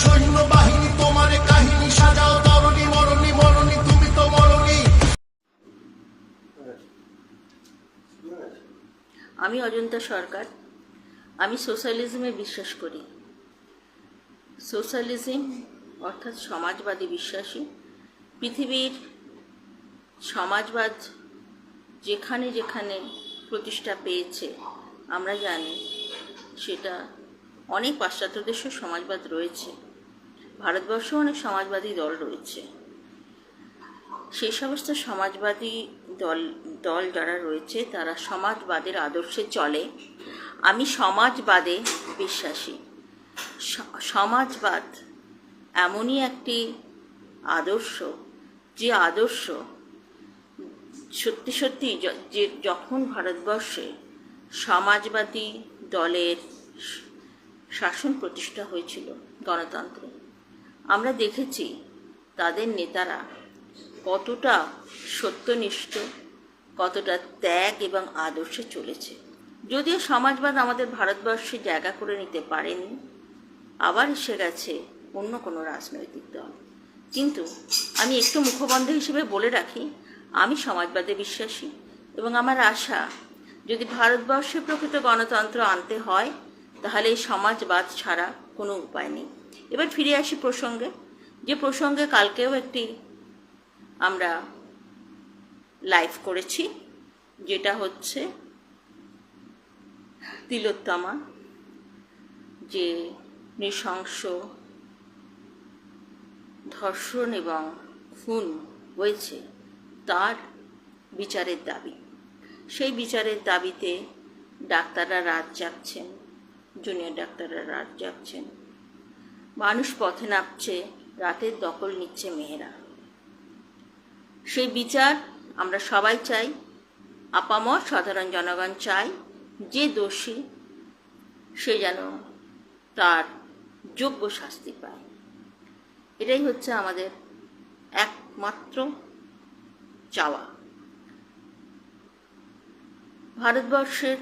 সৈন্যবাহিনী তোমারে কাহিনী সাজাও, তরণী মরণী মরণী তুমি তো মরণী। আমি অজন্তা সরকার। আমি সোশ্যালিজমে বিশ্বাস করি। সোশ্যালিজম অর্থাৎ সমাজবাদী বিশ্বাসী। পৃথিবীর সমাজবাদ যেখানে যেখানে প্রতিষ্ঠা পেয়েছে আমরা জানি, সেটা অনেক পাশ্চাত্য দেশের সমাজবাদ রয়েছে, ভারতবর্ষেও অনেক সমাজবাদী দল রয়েছে। সেই সমস্ত সমাজবাদী দল যারা রয়েছে তারা সমাজবাদের আদর্শে চলে। আমি সমাজবাদে বিশ্বাসী। সমাজবাদ এমনই একটি আদর্শ, যে আদর্শ সত্যি সত্যি যে যখন ভারতবর্ষে সমাজবাদী দলের শাসন প্রতিষ্ঠা হয়েছিল, গণতন্ত্র, আমরা দেখেছি তাদের নেতারা কতটা সত্যনিষ্ঠ, কতটা ত্যাগ এবং আদর্শে চলেছে। যদিও সমাজবাদ আমাদের ভারতবর্ষে জায়গা করে নিতে পারেনি, আবার এসে গেছে অন্য কোনো রাজনৈতিক দল। কিন্তু আমি একটু মুখবন্ধ হিসেবে বলে রাখি, আমি সমাজবাদে বিশ্বাসী এবং আমার আশা, যদি ভারতবর্ষে প্রকৃত গণতন্ত্র আনতে হয় তাহলে এই সমাজবাদ ছাড়া কোনো উপায় নেই। এবার ফিরে আসি প্রসঙ্গে, যে প্রসঙ্গে কালকেও একটি আমরা লাইভ করেছি, যেটা হচ্ছে তিলোত্তমা যে নৃশংস ধর্ষণ এবং খুন হয়েছে তার বিচারের দাবি। সেই বিচারের দাবিতে ডাক্তাররা রাত জাগছেন, জুনিয়র ডাক্তাররা রাত জাগছেন, মানুষ পথে নামছে, রাতের দখল নিচ্ছে মেয়েরা। সেই বিচার আমরা সবাই চাই, আপামর সাধারণ জনগণ চাই, যে দোষী সে যেন তার যোগ্য শাস্তি পায়। এটাই হচ্ছে আমাদের একমাত্র চাওয়া। ভারতবর্ষের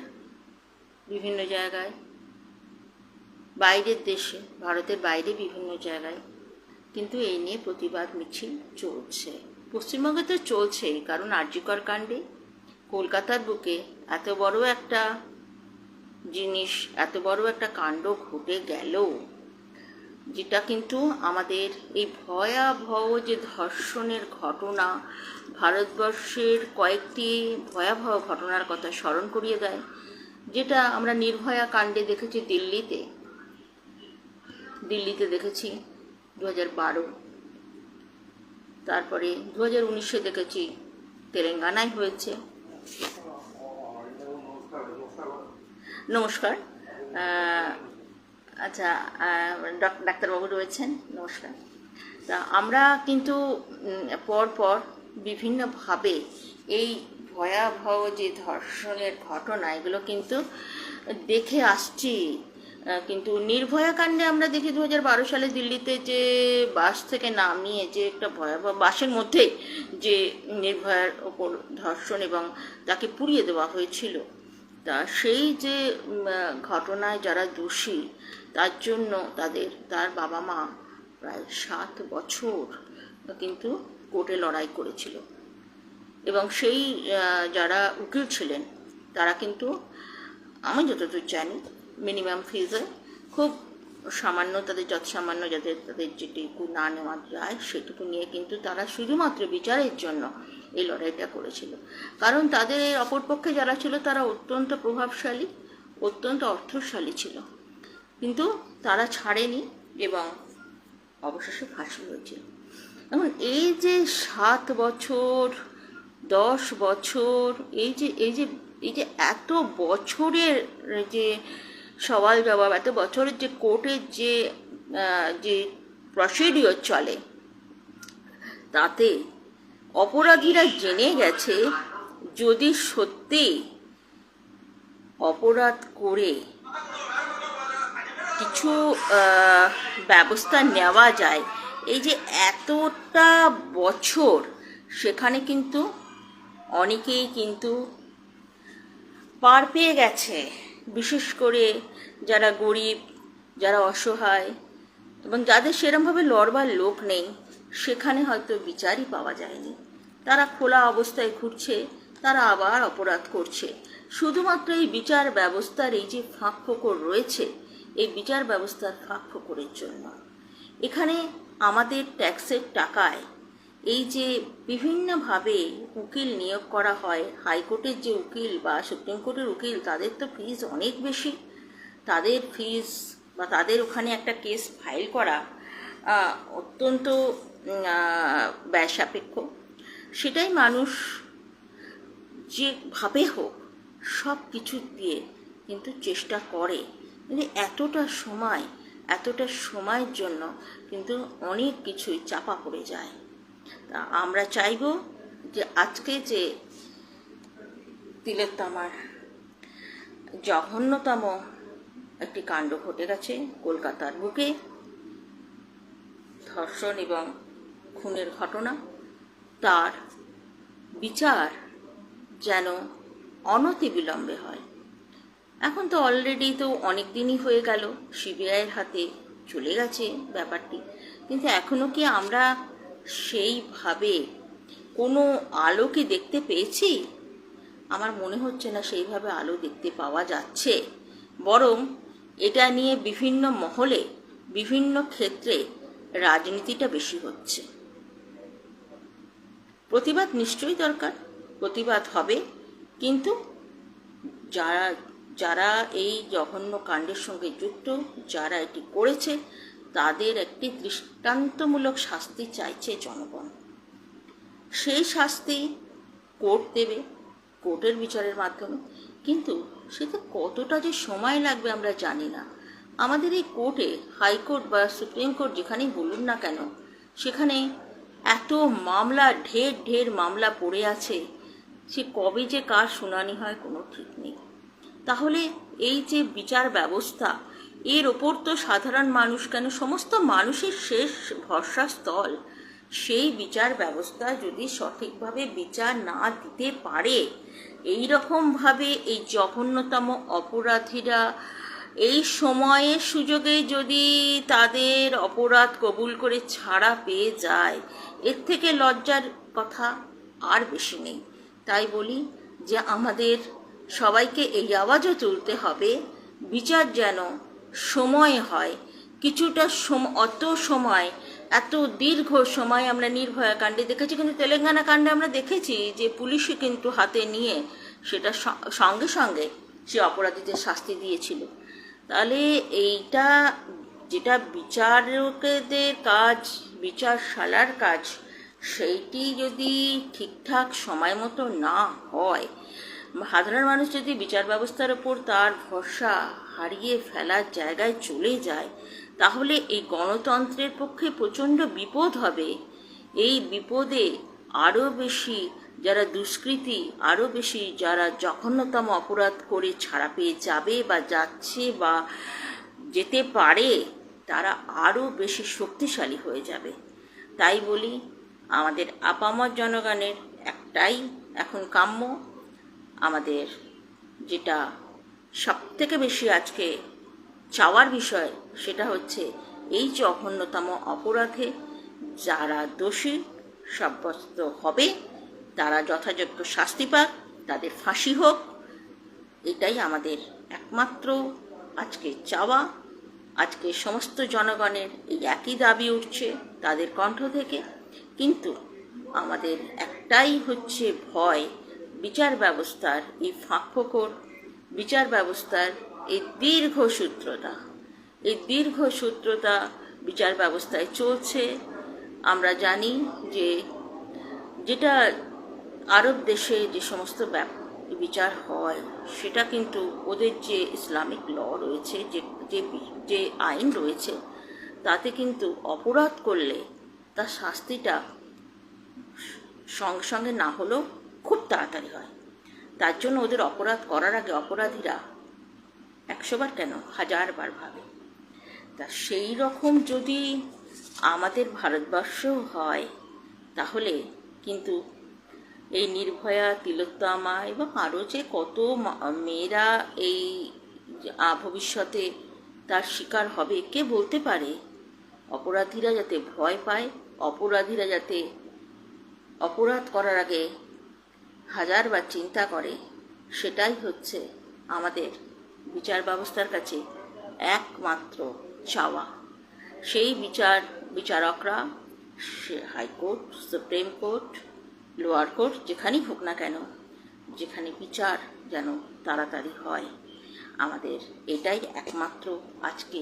বিভিন্ন জায়গায়, বাইরের দেশে, ভারতের বাইরে বিভিন্ন জায়গায় কিন্তু এই নিয়ে প্রতিবাদ মিছিল চলছে। পশ্চিমবঙ্গে তো চলছেই, কারণ আরজিকর কাণ্ডে কলকাতার বুকে এত বড় একটা জিনিস, এত বড় একটা কাণ্ড ঘটে গেল, যেটা কিন্তু আমাদের এই ভয়াবহ যে ধর্ষণের ঘটনা, ভারতবর্ষের কয়েকটি ভয়াবহ ঘটনার কথা স্মরণ করিয়ে দেয়। যেটা আমরা নির্ভয়া কাণ্ডে দেখেছি দিল্লিতে দেখেছি 2012, তারপরে 2019-এ দেখেছি তেলেঙ্গানায় হয়েছে। নমস্কার। আচ্ছা, ডাক্তারবাবু রয়েছেন, নমস্কার। তা আমরা কিন্তু পরপর বিভিন্নভাবে এই ভয়াবহ যে ধর্ষণের ঘটনা, এগুলো কিন্তু দেখে আসছি। কিন্তু নির্ভয়া কাণ্ডে আমরা দেখি 2012 সালে দিল্লিতে যে বাস থেকে নামিয়ে যে একটা ভয়াবহ, বাসের মধ্যে যে নির্ভয়ার ওপর ধর্ষণ এবং তাকে পুড়িয়ে দেওয়া হয়েছিল, তা সেই যে ঘটনায় যারা দোষী তার জন্য তার বাবা মা প্রায় 7 বছর কিন্তু কোর্টে লড়াই করেছিল। এবং সেই যারা উকিল ছিলেন তারা কিন্তু, আমি যতদূর জানি, মিনিমাম ফিজে খুব সামান্য, তাদের যৎসামান্য যাদের যেটুকু না নেওয়া যায় সেটুকু নিয়ে কিন্তু তারা শুধুমাত্র বিচারের জন্য এই লড়াইটা করেছিল। কারণ তাদের অপরপক্ষে যারা ছিল তারা অত্যন্ত প্রভাবশালী, অত্যন্ত অর্থশালী ছিল, কিন্তু তারা ছাড়েনি এবং অবশেষে ফাঁসি হয়েছিল। এখন এই যে 7 বছর 10 বছর, এই যে এত বছরের যে সওয়াল জবাব, এত বছরের যে কোর্টের যে প্রসিডিওর চলে, তাতে অপরাধীরা জেনে গেছে যদি সত্যি অপরাধ করে কিছু ব্যবস্থা নেওয়া যায়, এই যে এতটা বছর, সেখানে কিন্তু অনেকেই কিন্তু পার পেয়ে গেছে। বিশেষ করে যারা গরিব, যারা অসহায়, এবং যাদের সেরমভাবে লড়বার লোক নেই সেখানে হয়তো বিচারই পাওয়া যায়নি, তারা খোলা অবস্থায় ঘুরছে, তারা আবার অপরাধ করছে। শুধুমাত্র এই বিচার ব্যবস্থার এই যে ফাঁক ফোকর রয়েছে, এই বিচার ব্যবস্থার ফাঁক ফোকরের জন্য এখানে আমাদের ট্যাক্সের টাকায় এই যে বিভিন্নভাবে উকিল নিয়োগ করা হয়, হাইকোর্টের যে উকিল বা সুপ্রিম কোর্টের উকিল, তাদের তো ফিজ অনেক বেশি। তাদের ফিজ বা তাদের ওখানে একটা কেস ফাইল করা অত্যন্ত ব্যয় সাপেক্ষ। সেটাই মানুষ যেভাবে হোক সব কিছু দিয়ে কিন্তু চেষ্টা করে, কিন্তু এতটা সময়ের জন্য কিন্তু অনেক কিছুই চাপা পড়ে যায়। তা আমরা চাইব যে আজকে যে তিলোত্তমার জঘন্যতম একটি কাণ্ড ঘটে গেছে কলকাতার বুকে, ধর্ষণ এবং খুনের ঘটনা, তার বিচার যেন অনতিবিলম্বে হয়। এখন তো অলরেডি তো অনেক দিনই হয়ে গেল, সিবিআইয়ের হাতে চলে গেছে ব্যাপারটি, কিন্তু এখনও কি আমরা সেইভাবে কোনো আলো কি দেখতে পেয়েছি? আমার মনে হচ্ছে না সেইভাবে আলো দেখতে পাওয়া যাচ্ছে। বরং এটা নিয়ে বিভিন্ন মহলে বিভিন্ন ক্ষেত্রে রাজনীতিটা বেশি হচ্ছে। প্রতিবাদ নিশ্চয়ই দরকার, প্রতিবাদ হবে, কিন্তু যারা এই জঘন্য কাণ্ডের সঙ্গে যুক্ত, যারা এটি করেছে, তাদের একটি দৃষ্টান্তমূলক শাস্তি চাইছে জনগণ। সেই শাস্তি কোর্ট দেবে, কোর্টের বিচারের মাধ্যমে, কিন্তু সেটা কতটা যে সময় লাগবে আমরা জানি না। আমাদের এই কোর্টে, হাইকোর্ট বা সুপ্রিম কোর্ট যেখানেই বলুন না কেন, সেখানে এত মামলা, ঢের মামলা পড়ে আছে, সে কবে যে কার শুনানি হয় কোনো ঠিক নেই। তাহলে এই যে বিচার ব্যবস্থা, এর ওপর তো সাধারণ মানুষ কেন, সমস্ত মানুষের শেষ ভরসাস্থল, সেই বিচার ব্যবস্থা যদি সঠিকভাবে বিচার না দিতে পারে, এই রকমভাবে এই জঘন্যতম অপরাধীরা এই সময়ের সুযোগে যদি তাদের অপরাধ কবুল করে ছাড়া পেয়ে যায়, এর থেকে লজ্জার কথা আর বেশি নেই। তাই বলি যে আমাদের সবাইকে এই আওয়াজও তুলতে হবে, বিচার যেন সময় হয়, কিছুটা অত সময়, এত দীর্ঘ সময় আমরা নির্ভয়া কাণ্ডে দেখেছি, কিন্তু তেলেঙ্গানা কাণ্ডে আমরা দেখেছি যে পুলিশই কিন্তু হাতে নিয়ে সেটা সঙ্গে সঙ্গে সে অপরাধীদের শাস্তি দিয়েছিল। তাহলে এইটা যেটা বিচারকদের কাজ, বিচারশালার কাজ, সেইটি যদি ঠিকঠাক সময় মতো না হয়, সাধারণ মানুষ যদি বিচার ব্যবস্থার ওপর তার ভরসা হারিয়ে ফেলার জায়গায় চলে যায়, তাহলে এই গণতন্ত্রের পক্ষে প্রচণ্ড বিপদ হবে। এই বিপদে আরও বেশি যারা দুষ্কৃতী, আরও বেশি যারা জঘন্যতম অপরাধ করে ছাড়া পেয়ে যাবে বা যাচ্ছে বা যেতে পারে, তারা আরও বেশি শক্তিশালী হয়ে যাবে। তাই বলি, আমাদের আপামর জনগণের একটাই এখন কাম্য, আমাদের যেটা সবথেকে বেশি আজকে চাওয়ার বিষয়, সেটা হচ্ছে এই জঘন্যতম অপরাধে যারা দোষী সাব্যস্ত হবে তারা যথাযোগ্য শাস্তি পাক, তাদের ফাঁসি হোক। এটাই আমাদের একমাত্র আজকে চাওয়া। আজকে সমস্ত জনগণের এই একই দাবি উঠছে তাদের কণ্ঠ থেকে, কিন্তু আমাদের একটাই হচ্ছে ভয়, বিচার ব্যবস্থার এই ফাঁকফোকর, বিচার ব্যবস্থার এই দীর্ঘসূত্রতা বিচার ব্যবস্থায় চলছে। আমরা জানি যে যেটা আরব দেশে যে সমস্ত বিচার হয়, সেটা কিন্তু ওদের যে ইসলামিক ল রয়েছে, যে আইন রয়েছে, তাতে কিন্তু অপরাধ করলে তার শাস্তিটা সঙ্গে সঙ্গে না হলেও খুব তাড়াতাড়ি হয়। তার জন্য ওদের অপরাধ করার আগে অপরাধীরা 100 বার কেন 1000 বার ভাবে। তা সেই রকম যদি আমাদের ভারতবর্ষেও হয়, তাহলে কিন্তু এই নির্ভয়া, তিলোত্তমা এবং আরও যে কত মেয়েরা এই ভবিষ্যতে তার শিকার হবে, কে বলতে পারে? অপরাধীরা যাতে ভয় পায়, অপরাধীরা যাতে অপরাধ করার আগে হাজারবার চিন্তা করে, সেটাই হচ্ছে আমাদের বিচার ব্যবস্থার কাছে একমাত্র চাওয়া। সেই বিচারকরা, সে high court, supreme court, lower court, যেখানেই হোক না কেন, যেখানে বিচার যেন তাড়াতাড়ি হয়, আমাদের এটাই একমাত্র আজকে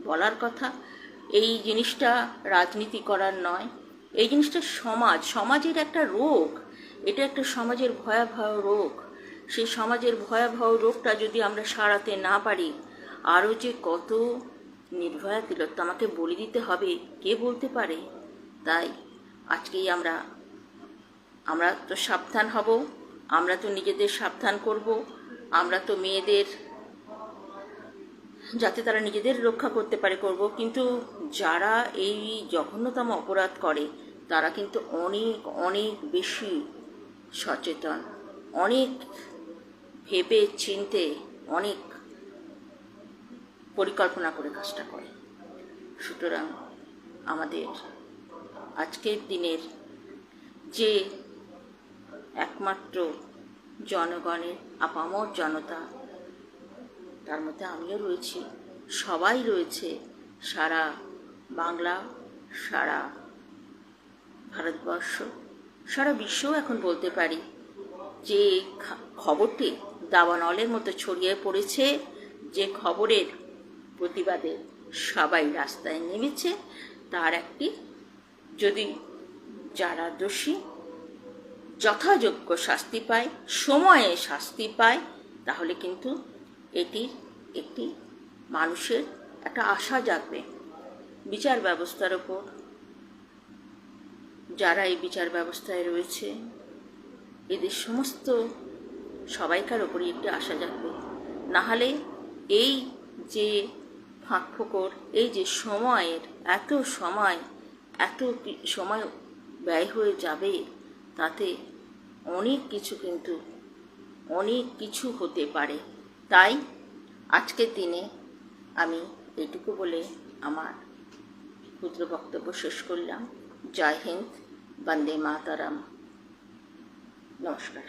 বলার কথা। এই জিনিসটা রাজনীতি করার নয়, এই জিনিসটা সমাজের একটা রোগ, এটা একটা সমাজের ভয়াবহ রোগ। সেই সমাজের ভয়াবহ রোগটা যদি আমরা সারাতে না পারি, আরও যে কত নির্ভয়া তিলোত্তমাকে বলি দিতে হবে কে বলতে পারে। তাই আজকেই আমরা তো সাবধান হব, আমরা তো নিজেদের সাবধান করব, আমরা তো মেয়েদের যাতে তারা নিজেদের রক্ষা করতে পারে করব, কিন্তু যারা এই জঘন্যতম অপরাধ করে তারা কিন্তু অনেক অনেক বেশি সচেতন, অনেক ভেবে চিন্তে, অনেক পরিকল্পনা করে কাজটা করে। সুতরাং আমাদের আজকের দিনের যে একমাত্র জনগণের আপামর জনতা, তার মধ্যে আমিও রয়েছি, সবাই রয়েছে, সারা বাংলা, সারা ভারতবর্ষ, সারা বিশ্বও এখন বলতে পারি যে খবরটি দাবানলের মতো ছড়িয়ে পড়েছে, যে খবরের প্রতিবাদে সবাই রাস্তায় নেমেছে, তার একটি, যদি যারা দোষী যথাযোগ্য শাস্তি পায়, সময়ে শাস্তি পায়, তাহলে কিন্তু এটির একটি মানুষের একটা আশা জাগবে বিচার ব্যবস্থার ওপর। যারা এই বিচার ব্যবস্থায় রয়েছে, এদের সমস্ত সবাইকার ওপরই একটি আশা জাগবে। নাহলে এই যে ফাঁকফোকর, এই যে এত সময় ব্যয় হয়ে যাবে, তাতে অনেক কিছু হতে পারে। তাই আজকের দিনে আমি এইটুকু বলে আমার ক্ষুদ্র বক্তব্য শেষ করলাম। জয় হিন্দ, বন্দে মাতরম, নমস্কার।